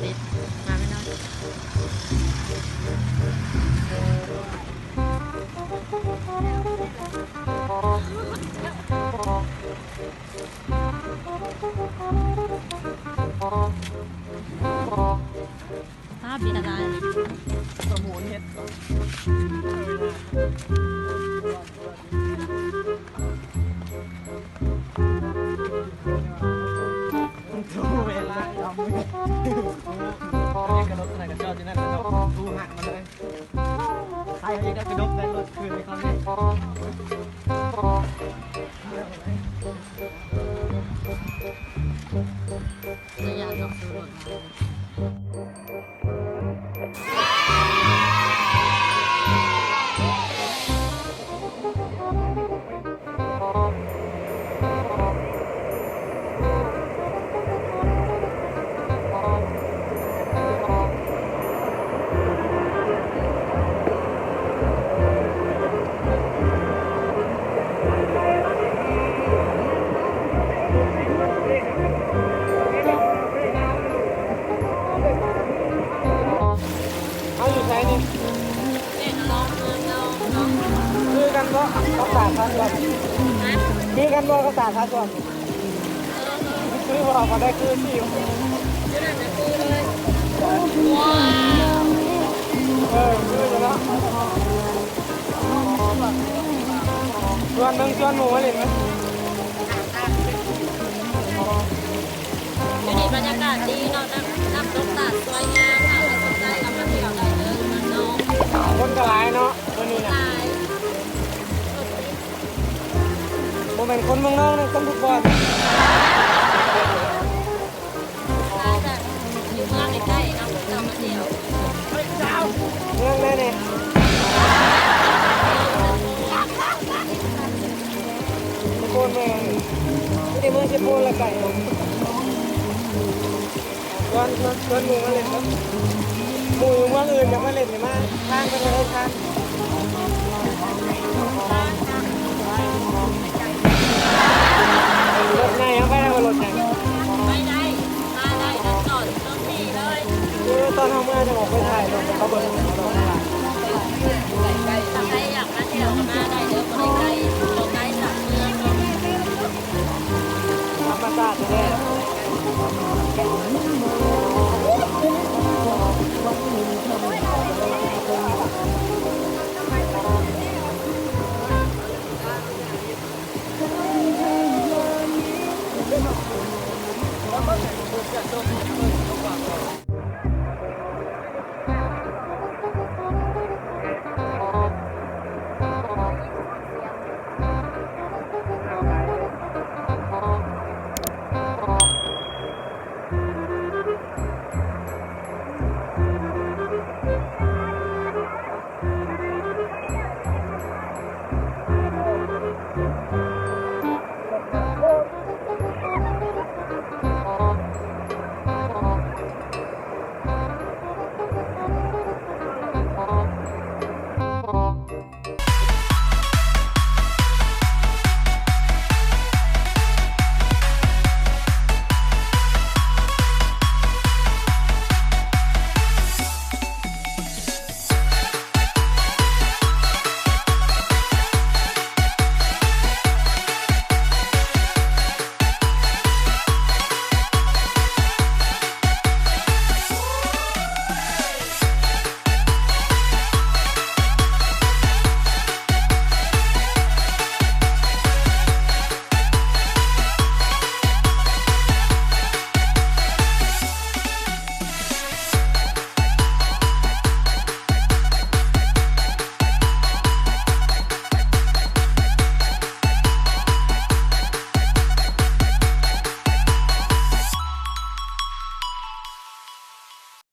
ติดมาไม่น้อยถ้าบินอะไรสมุนเห็ดดูเวลาทำไม่กระโดดไหนกับเจ้าที่นั่นแล้วดูหักมาเลยใครเขาจะกระโดดในรถคืนในครั้งนี้จะอยากลองดูรถคือกันบ่เขาตากพาส่วนคือกันบ่เขาตากพาส่วนคือบอกมาได้คือที่ว้าวคือจะแล้วส่วนหนึ่งส่วนหมูมาเล่นไหมอยู่นี่บรรยากาศดีเนาะน้ำตกตาดสวยงามค่ะสนใจกับมาเที่ยวได้เลยมันน้องคนกระไรเนาะตัวนี้นะโมเมนต์คนเมืองนอกเนี่ยคนทุกคนอยู่เมืองใกล้ๆเนาะเรามาเที่ยวเมืองได้เนี่ยโคนเมืองไม่ได้เมืองเชฟโปนละไก่วันหมูมาเล่นครับหมูเมืองอื่นจะมาเล่นเนี่ยมาทางกันเลยทางรถไงครับไม่ได้ว่ารถไงไม่ได้มาได้จะจอดตรงนี้เลยคือตอนทำเมื่อจะออกไปถ่ายรถเขาเบิร์นเราถ้าใครอยากมาเที่ยวมาได้เดี๋ยวไปไกลเราใกล้จากเมืองธรรมชาติแท้